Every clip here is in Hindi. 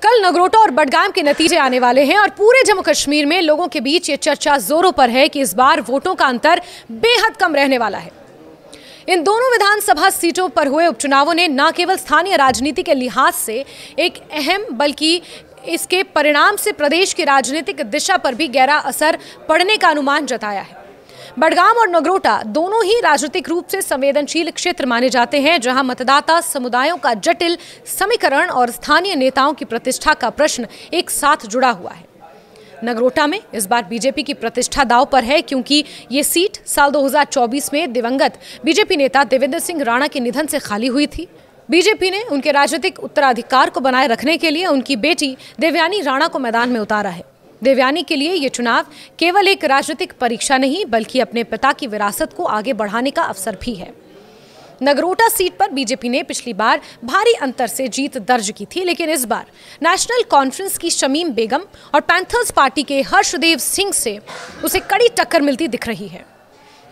कल नगरोटा और बडगाम के नतीजे आने वाले हैं और पूरे जम्मू कश्मीर में लोगों के बीच ये चर्चा जोरों पर है कि इस बार वोटों का अंतर बेहद कम रहने वाला है। इन दोनों विधानसभा सीटों पर हुए उपचुनावों ने न केवल स्थानीय राजनीति के लिहाज से एक अहम बल्कि इसके परिणाम से प्रदेश की राजनीतिक दिशा पर भी गहरा असर पड़ने का अनुमान जताया है। बडगाम और नगरोटा दोनों ही राजनीतिक रूप से संवेदनशील क्षेत्र माने जाते हैं, जहां मतदाता समुदायों का जटिल समीकरण और स्थानीय नेताओं की प्रतिष्ठा का प्रश्न एक साथ जुड़ा हुआ है। नगरोटा में इस बार बीजेपी की प्रतिष्ठा दांव पर है, क्योंकि ये सीट साल 2024 में दिवंगत बीजेपी नेता देवेंद्र सिंह राणा के निधन से खाली हुई थी। बीजेपी ने उनके राजनीतिक उत्तराधिकार को बनाए रखने के लिए उनकी बेटी देवयानी राणा को मैदान में उतारा है। देवयानी के लिए ये चुनाव केवल एक राजनीतिक परीक्षा नहीं, बल्कि अपने पिता की विरासत को आगे बढ़ाने का अवसर भी है। नगरोटा सीट पर बीजेपी ने पिछली बार भारी अंतर से जीत दर्ज की थी, लेकिन इस बार नेशनल कॉन्फ्रेंस की शमीम बेगम और पैंथर्स पार्टी के हर्षदेव सिंह से उसे कड़ी टक्कर मिलती दिख रही है।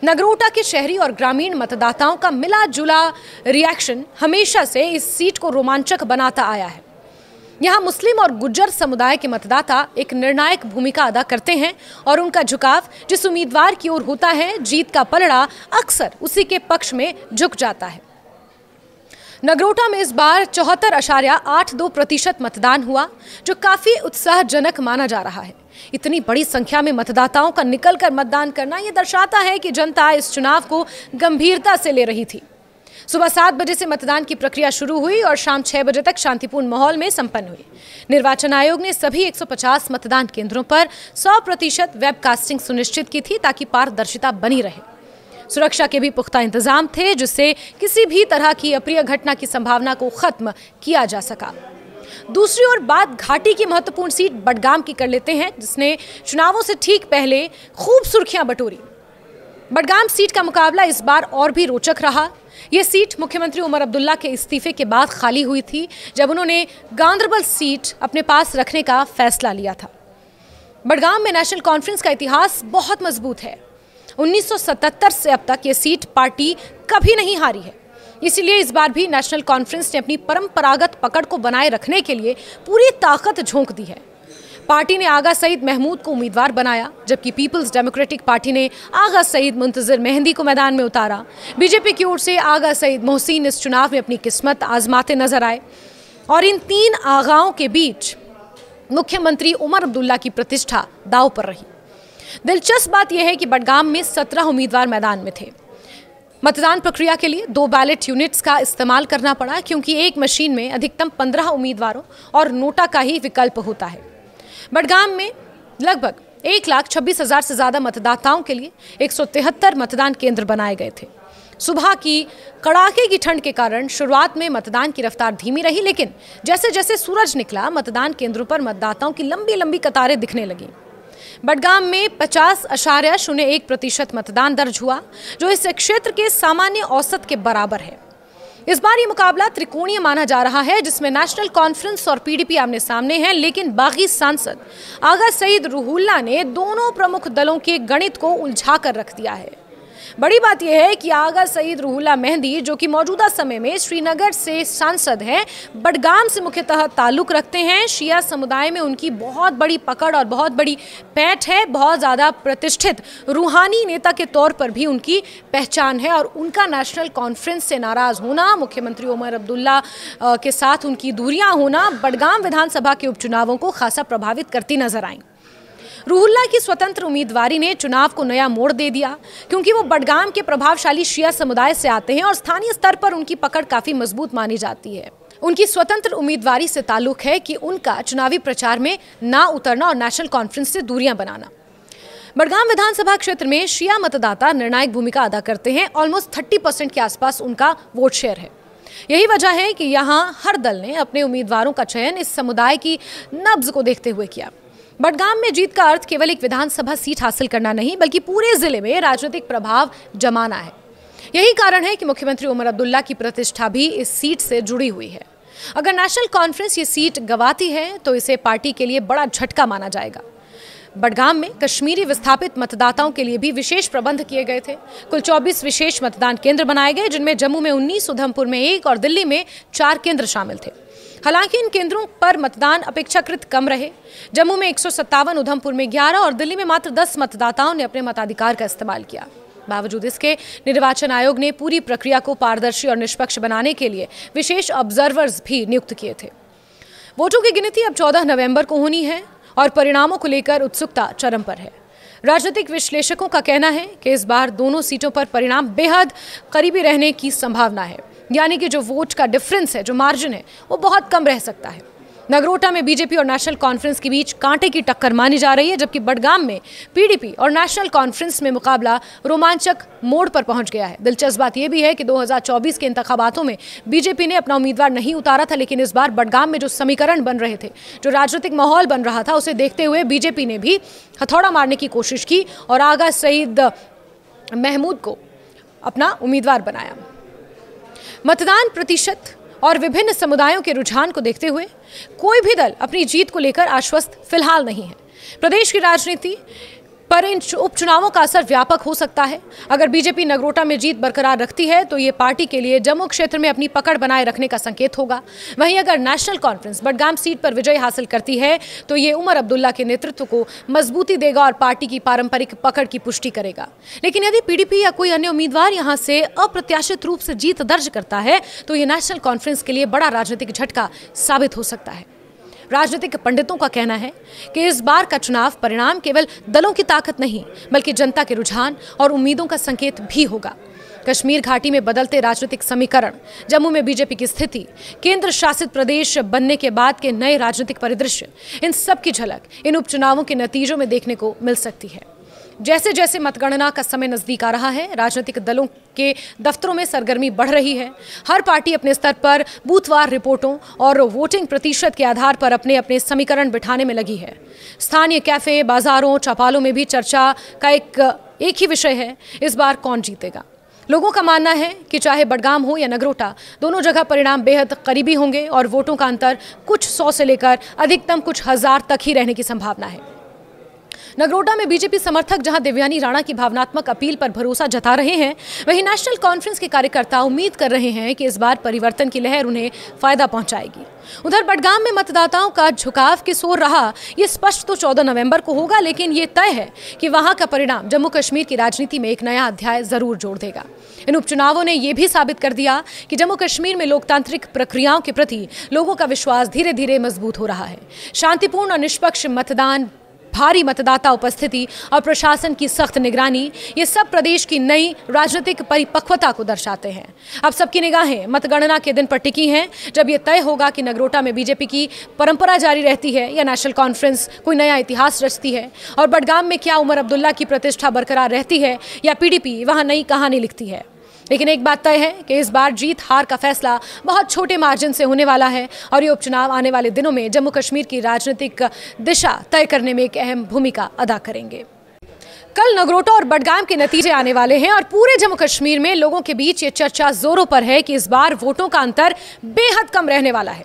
नगरोटा के शहरी और ग्रामीण मतदाताओं का मिला जुला रिएक्शन हमेशा से इस सीट को रोमांचक बनाता आया है। यहाँ मुस्लिम और गुज्जर समुदाय के मतदाता एक निर्णायक भूमिका अदा करते हैं और उनका झुकाव जिस उम्मीदवार की ओर होता है, जीत का पलड़ा अक्सर उसी के पक्ष में झुक जाता है। नगरोटा में इस बार 74.82% मतदान हुआ, जो काफी उत्साहजनक माना जा रहा है। इतनी बड़ी संख्या में मतदाताओं का निकलकर मतदान करना ये दर्शाता है कि जनता इस चुनाव को गंभीरता से ले रही थी। सुबह 7 बजे से मतदान की प्रक्रिया शुरू हुई और शाम 6 बजे तक शांतिपूर्ण माहौल में संपन्न हुई। निर्वाचन आयोग ने सभी 150 मतदान केंद्रों पर 100% वेबकास्टिंग सुनिश्चित की थी, ताकि पारदर्शिता बनी रहे। सुरक्षा के भी पुख्ता इंतजाम थे, जिससे किसी भी तरह की अप्रिय घटना की संभावना को खत्म किया जा सका। दूसरी ओर बात घाटी की महत्वपूर्ण सीट बडगाम की कर लेते हैं, जिसने चुनावों से ठीक पहले खूब सुर्खियां बटोरी। बडगाम सीट का मुकाबला इस बार और भी रोचक रहा। ये सीट मुख्यमंत्री उमर अब्दुल्ला के इस्तीफे के बाद खाली हुई थी, जब उन्होंने गांदरबल सीट अपने पास रखने का फैसला लिया था। बडगाम में नेशनल कॉन्फ्रेंस का इतिहास बहुत मजबूत है। 1977 से अब तक ये सीट पार्टी कभी नहीं हारी है। इसीलिए इस बार भी नेशनल कॉन्फ्रेंस ने अपनी परंपरागत पकड़ को बनाए रखने के लिए पूरी ताकत झोंक दी है। पार्टी ने आगा सईद महमूद को उम्मीदवार बनाया, जबकि पीपल्स डेमोक्रेटिक पार्टी ने आगा सईद मुंतजिर मेहंदी को मैदान में उतारा। बीजेपी की ओर से आगा सईद मोहसिन इस चुनाव में अपनी किस्मत आजमाते नजर आए और इन तीन आगाओं के बीच मुख्यमंत्री उमर अब्दुल्ला की प्रतिष्ठा दांव पर रही। दिलचस्प बात यह है कि बडगाम में 17 उम्मीदवार मैदान में थे। मतदान प्रक्रिया के लिए 2 बैलेट यूनिट्स का इस्तेमाल करना पड़ा, क्योंकि एक मशीन में अधिकतम 15 उम्मीदवारों और नोटा का ही विकल्प होता है। बडगाम में लगभग 1,26,000 से ज्यादा मतदाताओं के लिए 173 मतदान केंद्र बनाए गए थे। सुबह की कड़ाके की ठंड के कारण शुरुआत में मतदान की रफ्तार धीमी रही, लेकिन जैसे जैसे सूरज निकला, मतदान केंद्रों पर मतदाताओं की लंबी लंबी कतारें दिखने लगीं। बडगाम में 50.01% मतदान दर्ज हुआ, जो इस क्षेत्र के सामान्य औसत के बराबर है। इस बार ये मुकाबला त्रिकोणीय माना जा रहा है, जिसमें नेशनल कॉन्फ्रेंस और पीडीपी आमने सामने हैं, लेकिन बागी सांसद आगा सईद रूहुल्ला ने दोनों प्रमुख दलों के गणित को उलझा कर रख दिया है। बड़ी बात यह है कि आगा सईद रूहुल्ला मेहंदी, जो कि मौजूदा समय में श्रीनगर से सांसद हैं, बडगाम से मुख्यतः ताल्लुक रखते हैं। शिया समुदाय में उनकी बहुत बड़ी पकड़ और बहुत बड़ी पैठ है। बहुत ज़्यादा प्रतिष्ठित रूहानी नेता के तौर पर भी उनकी पहचान है और उनका नेशनल कॉन्फ्रेंस से नाराज होना, मुख्यमंत्री उमर अब्दुल्ला के साथ उनकी दूरियां होना बडगाम विधानसभा के उपचुनावों को खासा प्रभावित करती नजर आई। रूहुल्ला की स्वतंत्र उम्मीदवारी ने चुनाव को नया मोड़ दे दिया, क्योंकि वो बडगाम के प्रभावशाली शिया समुदाय से आते हैं और स्थानीय स्तर पर उनकी पकड़ काफी मजबूत मानी जाती है। उनकी स्वतंत्र उम्मीदवारी से ताल्लुक है कि उनका चुनावी प्रचार में ना उतरना और नेशनल कॉन्फ्रेंस से दूरियां बनाना। बडगाम विधानसभा क्षेत्र में शिया मतदाता निर्णायक भूमिका अदा करते हैं। ऑलमोस्ट 30% के आसपास उनका वोट शेयर है। यही वजह है कि यहाँ हर दल ने अपने उम्मीदवारों का चयन इस समुदाय की नब्ज को देखते हुए किया। बडगाम में जीत का अर्थ केवल एक विधानसभा सीट हासिल करना नहीं, बल्कि पूरे जिले में राजनीतिक प्रभाव जमाना है। यही कारण है कि मुख्यमंत्री उमर अब्दुल्ला की प्रतिष्ठा भी इस सीट से जुड़ी हुई है। अगर नेशनल कॉन्फ्रेंस ये सीट गंवाती है, तो इसे पार्टी के लिए बड़ा झटका माना जाएगा। बडगाम में कश्मीरी विस्थापित मतदाताओं के लिए भी विशेष प्रबंध किए गए थे। कुल 24 विशेष मतदान केंद्र बनाए गए, जिनमें जम्मू में 19, उधमपुर में 1 और दिल्ली में 4 केंद्र शामिल थे। हालांकि इन केंद्रों पर मतदान अपेक्षाकृत कम रहे। जम्मू में 157, उधमपुर में 11 और दिल्ली में मात्र 10 मतदाताओं ने अपने मताधिकार का इस्तेमाल किया। बावजूद इसके निर्वाचन आयोग ने पूरी प्रक्रिया को पारदर्शी और निष्पक्ष बनाने के लिए विशेष ऑब्जर्वर्स भी नियुक्त किए थे। वोटों की गिनती अब 14 नवंबर को होनी है और परिणामों को लेकर उत्सुकता चरम पर है। राजनीतिक विश्लेषकों का कहना है कि इस बार दोनों सीटों पर परिणाम बेहद करीबी रहने की संभावना है, यानी कि जो वोट का डिफरेंस है, जो मार्जिन है, वो बहुत कम रह सकता है। नगरोटा में बीजेपी और नेशनल कॉन्फ्रेंस के बीच कांटे की टक्कर मानी जा रही है, जबकि बडगाम में पीडीपी और नेशनल कॉन्फ्रेंस में मुकाबला रोमांचक मोड़ पर पहुंच गया है। दिलचस्प बात यह भी है कि 2024 के इंतखाबातों में बीजेपी ने अपना उम्मीदवार नहीं उतारा था, लेकिन इस बार बडगाम में जो समीकरण बन रहे थे, जो राजनीतिक माहौल बन रहा था, उसे देखते हुए बीजेपी ने भी हथौड़ा मारने की कोशिश की और आगा सईद महमूद को अपना उम्मीदवार बनाया। मतदान प्रतिशत और विभिन्न समुदायों के रुझान को देखते हुए कोई भी दल अपनी जीत को लेकर आश्वस्त फिलहाल नहीं है। प्रदेश की राजनीति पर इन उपचुनावों का असर व्यापक हो सकता है। अगर बीजेपी नगरोटा में जीत बरकरार रखती है तो ये पार्टी के लिए जम्मू क्षेत्र में अपनी पकड़ बनाए रखने का संकेत होगा। वहीं अगर नेशनल कॉन्फ्रेंस बडगाम सीट पर विजय हासिल करती है तो ये उमर अब्दुल्ला के नेतृत्व को मजबूती देगा और पार्टी की पारंपरिक पकड़ की पुष्टि करेगा। लेकिन यदि पीडीपी या कोई अन्य उम्मीदवार यहां से अप्रत्याशित रूप से जीत दर्ज करता है तो ये नेशनल कॉन्फ्रेंस के लिए बड़ा राजनीतिक झटका साबित हो सकता है। राजनीतिक पंडितों का कहना है कि इस बार का चुनाव परिणाम केवल दलों की ताकत नहीं, बल्कि जनता के रुझान और उम्मीदों का संकेत भी होगा। कश्मीर घाटी में बदलते राजनीतिक समीकरण, जम्मू में बीजेपी की स्थिति, केंद्र शासित प्रदेश बनने के बाद के नए राजनीतिक परिदृश्य, इन सब की झलक इन उपचुनावों के नतीजों में देखने को मिल सकती है। जैसे जैसे मतगणना का समय नजदीक आ रहा है, राजनीतिक दलों के दफ्तरों में सरगर्मी बढ़ रही है। हर पार्टी अपने स्तर पर बूथवार रिपोर्टों और वोटिंग प्रतिशत के आधार पर अपने अपने समीकरण बिठाने में लगी है। स्थानीय कैफे, बाजारों, चौपालों में भी चर्चा का एक ही विषय है, इस बार कौन जीतेगा। लोगों का मानना है कि चाहे बडगाम हो या नगरोटा, दोनों जगह परिणाम बेहद करीबी होंगे और वोटों का अंतर कुछ 100 से लेकर अधिकतम कुछ 1000 तक ही रहने की संभावना है। नगरोटा में बीजेपी समर्थक जहां देवयानी राणा की भावनात्मक अपील पर भरोसा जता रहे हैं, वहीं नेशनल कॉन्फ्रेंस के कार्यकर्ता उम्मीद कर रहे हैं कि इस बार परिवर्तन की लहर उन्हें फायदा पहुंचाएगी। उधर बडगाम में मतदाताओं का झुकाव किस ओर रहा, ये स्पष्ट तो 14 नवंबर को होगा, लेकिन ये तय है कि वहां का परिणाम जम्मू कश्मीर की राजनीति में एक नया अध्याय जरूर जोड़ देगा। इन उपचुनावों ने यह भी साबित कर दिया कि जम्मू कश्मीर में लोकतांत्रिक प्रक्रियाओं के प्रति लोगों का विश्वास धीरे धीरे मजबूत हो रहा है। शांतिपूर्ण और निष्पक्ष मतदान, भारी मतदाता उपस्थिति और प्रशासन की सख्त निगरानी, ये सब प्रदेश की नई राजनीतिक परिपक्वता को दर्शाते हैं। अब सबकी निगाहें मतगणना के दिन पर टिकी हैं, जब ये तय होगा कि नगरोटा में बीजेपी की परंपरा जारी रहती है या नेशनल कॉन्फ्रेंस कोई नया इतिहास रचती है, और बडगाम में क्या उमर अब्दुल्ला की प्रतिष्ठा बरकरार रहती है या पीडीपी वहां नई कहानी लिखती है। लेकिन एक बात तय है कि इस बार जीत हार का फैसला बहुत छोटे मार्जिन से होने वाला है और ये उपचुनाव आने वाले दिनों में जम्मू कश्मीर की राजनीतिक दिशा तय करने में एक अहम भूमिका अदा करेंगे। कल नगरोटा और बडगाम के नतीजे आने वाले हैं और पूरे जम्मू कश्मीर में लोगों के बीच ये चर्चा जोरों पर है कि इस बार वोटों का अंतर बेहद कम रहने वाला है।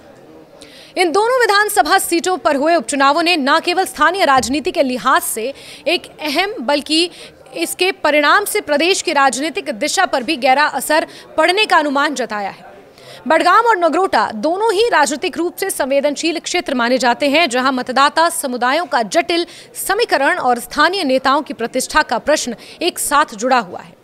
इन दोनों विधानसभा सीटों पर हुए उपचुनावों ने न केवल स्थानीय राजनीति के लिहाज से एक अहम, बल्कि इसके परिणाम से प्रदेश की राजनीतिक दिशा पर भी गहरा असर पड़ने का अनुमान जताया है। बडगाम और नगरोटा दोनों ही राजनीतिक रूप से संवेदनशील क्षेत्र माने जाते हैं, जहां मतदाता समुदायों का जटिल समीकरण और स्थानीय नेताओं की प्रतिष्ठा का प्रश्न एक साथ जुड़ा हुआ है।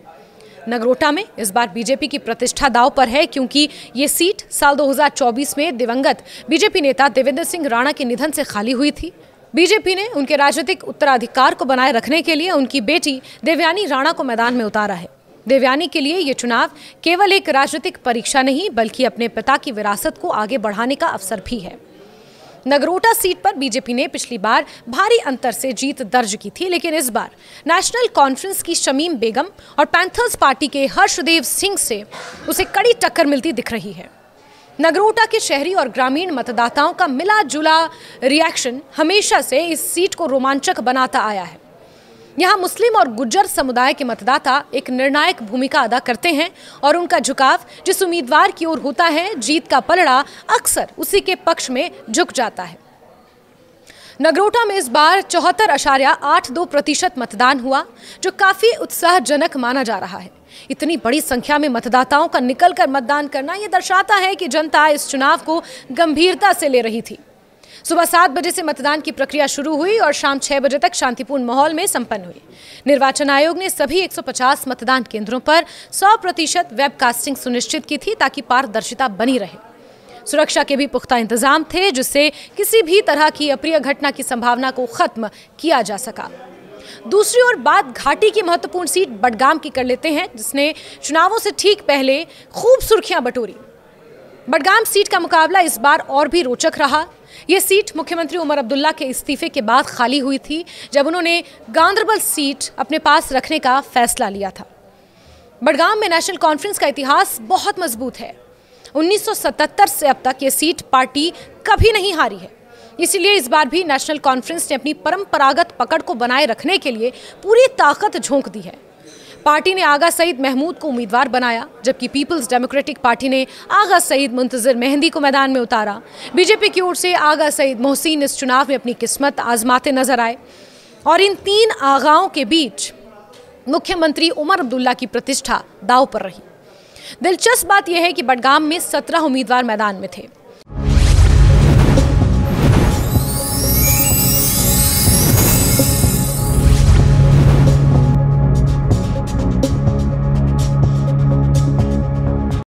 नगरोटा में इस बार बीजेपी की प्रतिष्ठा दांव पर है, क्योंकि ये सीट साल 2024 में दिवंगत बीजेपी नेता देवेंद्र सिंह राणा के निधन से खाली हुई थी। बीजेपी ने उनके राजनीतिक उत्तराधिकार को बनाए रखने के लिए उनकी बेटी देवयानी राणा को मैदान में उतारा है। देवयानी के लिए ये चुनाव केवल एक राजनीतिक परीक्षा नहीं, बल्कि अपने पिता की विरासत को आगे बढ़ाने का अवसर भी है। नगरोटा सीट पर बीजेपी ने पिछली बार भारी अंतर से जीत दर्ज की थी, लेकिन इस बार नेशनल कॉन्फ्रेंस की शमीम बेगम और पैंथर्स पार्टी के हर्षदेव सिंह से उसे कड़ी टक्कर मिलती दिख रही है। नगरोटा के शहरी और ग्रामीण मतदाताओं का मिला जुला रिएक्शन हमेशा से इस सीट को रोमांचक बनाता आया है। यहाँ मुस्लिम और गुज्जर समुदाय के मतदाता एक निर्णायक भूमिका अदा करते हैं और उनका झुकाव जिस उम्मीदवार की ओर होता है, जीत का पलड़ा अक्सर उसी के पक्ष में झुक जाता है। नगरोटा में इस बार 74.82% मतदान हुआ, जो काफी उत्साहजनक माना जा रहा है। इतनी बड़ी संख्या में मतदाताओं का निकलकर मतदान करना यह दर्शाता है कि जनता इस चुनाव को गंभीरता से ले रही थी। सुबह 7 बजे से मतदान की प्रक्रिया शुरू हुई और शाम 6 बजे तक शांतिपूर्ण माहौल में संपन्न हुई। निर्वाचन आयोग ने सभी 150 मतदान केंद्रों पर 100% वेबकास्टिंग सुनिश्चित की थी ताकि पारदर्शिता बनी रहे। सुरक्षा के भी पुख्ता इंतजाम थे जिससे किसी भी तरह की अप्रिय घटना की संभावना को खत्म किया जा सका। दूसरी ओर बात घाटी की महत्वपूर्ण सीट बडगाम की कर लेते हैं, जिसने चुनावों से ठीक पहले खूब सुर्खियां बटोरी। बडगाम सीट का मुकाबला इस बार और भी रोचक रहा। यह सीट मुख्यमंत्री उमर अब्दुल्ला के इस्तीफे के बाद खाली हुई थी, जब उन्होंने गांधरबल सीट अपने पास रखने का फैसला लिया था। बडगाम में नेशनल कॉन्फ्रेंस का इतिहास बहुत मजबूत है। 1977 से अब तक ये सीट पार्टी कभी नहीं हारी है। इसलिए इस बार भी नेशनल कॉन्फ्रेंस ने अपनी परंपरागत पकड़ को बनाए रखने के लिए पूरी ताकत झोंक दी है। पार्टी ने आगा सईद महमूद को उम्मीदवार बनाया, जबकि पीपल्स डेमोक्रेटिक पार्टी ने आगा सईद मुंतजिर मेहंदी को मैदान में उतारा। बीजेपी की ओर से आगा सईद मोहसिन इस चुनाव में अपनी किस्मत आजमाते नजर आए और इन 3 आगाओं के बीच मुख्यमंत्री उमर अब्दुल्ला की प्रतिष्ठा दांव पर रही। दिलचस्प बात यह है कि बडगाम में 17 उम्मीदवार मैदान में थे।